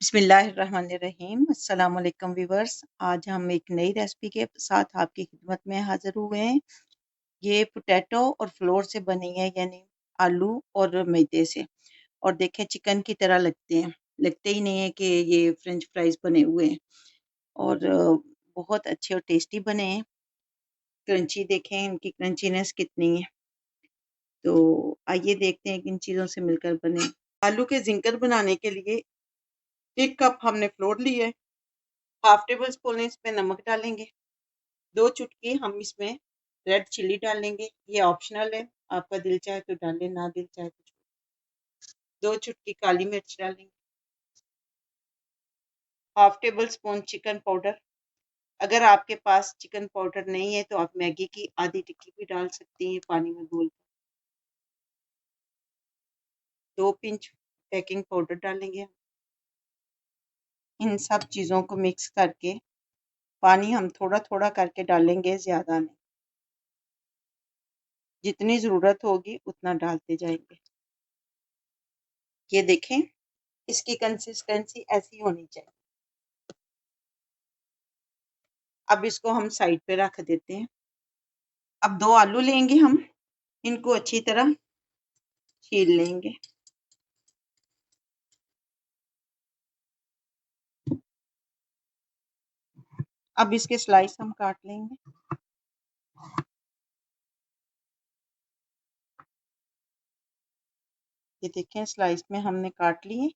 बिस्मिल्लाहिर्रहमानिर्रहीम। अस्सलाम वालेकुम व्यूवर्स। आज हम एक नई रेसिपी के साथ आपकी खिदमत में हाजिर हुए हैं। ये पोटैटो और फ्लोर से बनी है, यानी आलू और मैदे से। और देखें चिकन की तरह लगते हैं, लगते ही नहीं है कि ये फ्रेंच फ्राइज बने हुए हैं। और बहुत अच्छे और टेस्टी बने हैं। क्रंची देखें, इनकी क्रंचीनेस कितनी है। तो आइए देखते हैं किन चीज़ों से मिलकर बने। आलू के जिंकर बनाने के लिए 1 कप हमने फ्लोर लिया है। हाफ टेबल स्पून इसमें नमक डालेंगे। 2 चुटकी हम इसमें रेड चिली डालेंगे, ये ऑप्शनल है, आपका दिल चाहे तो डालें, ना दिल चाहे तो छोड़ें। 2 चुटकी काली मिर्च डालेंगे। Half table spoon chicken powder. अगर आपके पास चिकन पाउडर नहीं है तो आप मैगी की आधी टिक्की भी डाल सकती हैं पानी में घोल कर। 2 पिंच बेकिंग पाउडर डालेंगे। इन सब चीज़ों को मिक्स करके पानी हम थोड़ा थोड़ा करके डालेंगे, ज़्यादा नहीं। जितनी ज़रूरत होगी उतना डालते जाएंगे। ये देखें, इसकी कंसिस्टेंसी ऐसी होनी चाहिए। अब इसको हम साइड पे रख देते हैं। अब 2 आलू लेंगे हम, इनको अच्छी तरह छील लेंगे। अब इसके स्लाइस हम काट लेंगे। ये देखें, स्लाइस में हमने काट लिए।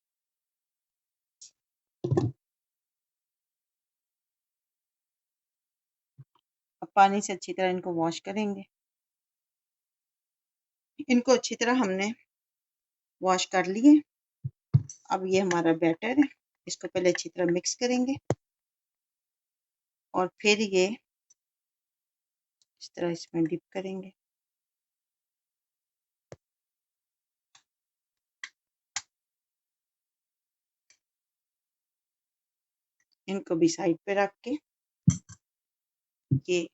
अब पानी से अच्छी तरह इनको वॉश करेंगे। इनको अच्छी तरह हमने वॉश कर लिए। अब ये हमारा बैटर है, इसको पहले अच्छी तरह मिक्स करेंगे और फिर ये इस तरह इसमें डिप करेंगे। इनको भी साइड पे रख के ये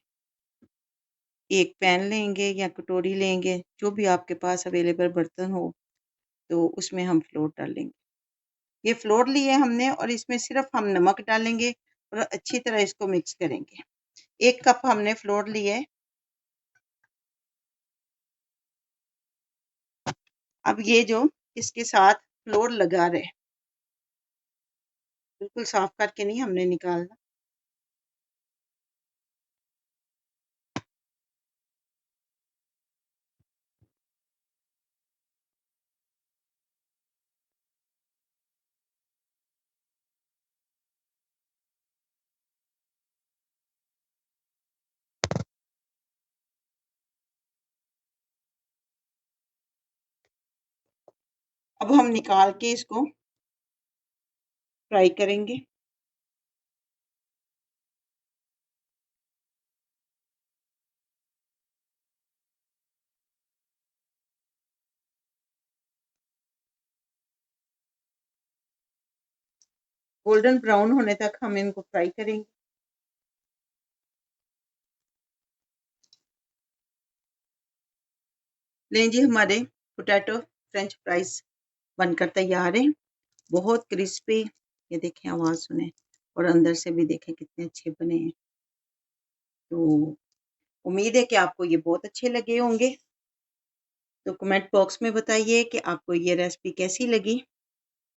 एक पैन लेंगे या कटोरी लेंगे, जो भी आपके पास अवेलेबल बर्तन हो, तो उसमें हम फ्लोर डालेंगे। ये फ्लोर लिए हमने और इसमें सिर्फ हम नमक डालेंगे और अच्छी तरह इसको मिक्स करेंगे। 1 कप हमने फ्लोर लिए। अब ये जो इसके साथ फ्लोर लगा रहे, बिल्कुल साफ करके नहीं हमने निकालना। अब हम निकाल के इसको फ्राई करेंगे। गोल्डन ब्राउन होने तक हम इनको फ्राई करेंगे। लें जी, हमारे पोटैटो फ्रेंच फ्राइज बनकर तैयार है। बहुत क्रिस्पी, ये देखें, आवाज़ सुने, और अंदर से भी देखें कितने अच्छे बने हैं। तो उम्मीद है कि आपको ये बहुत अच्छे लगे होंगे। तो कमेंट बॉक्स में बताइए कि आपको ये रेसिपी कैसी लगी।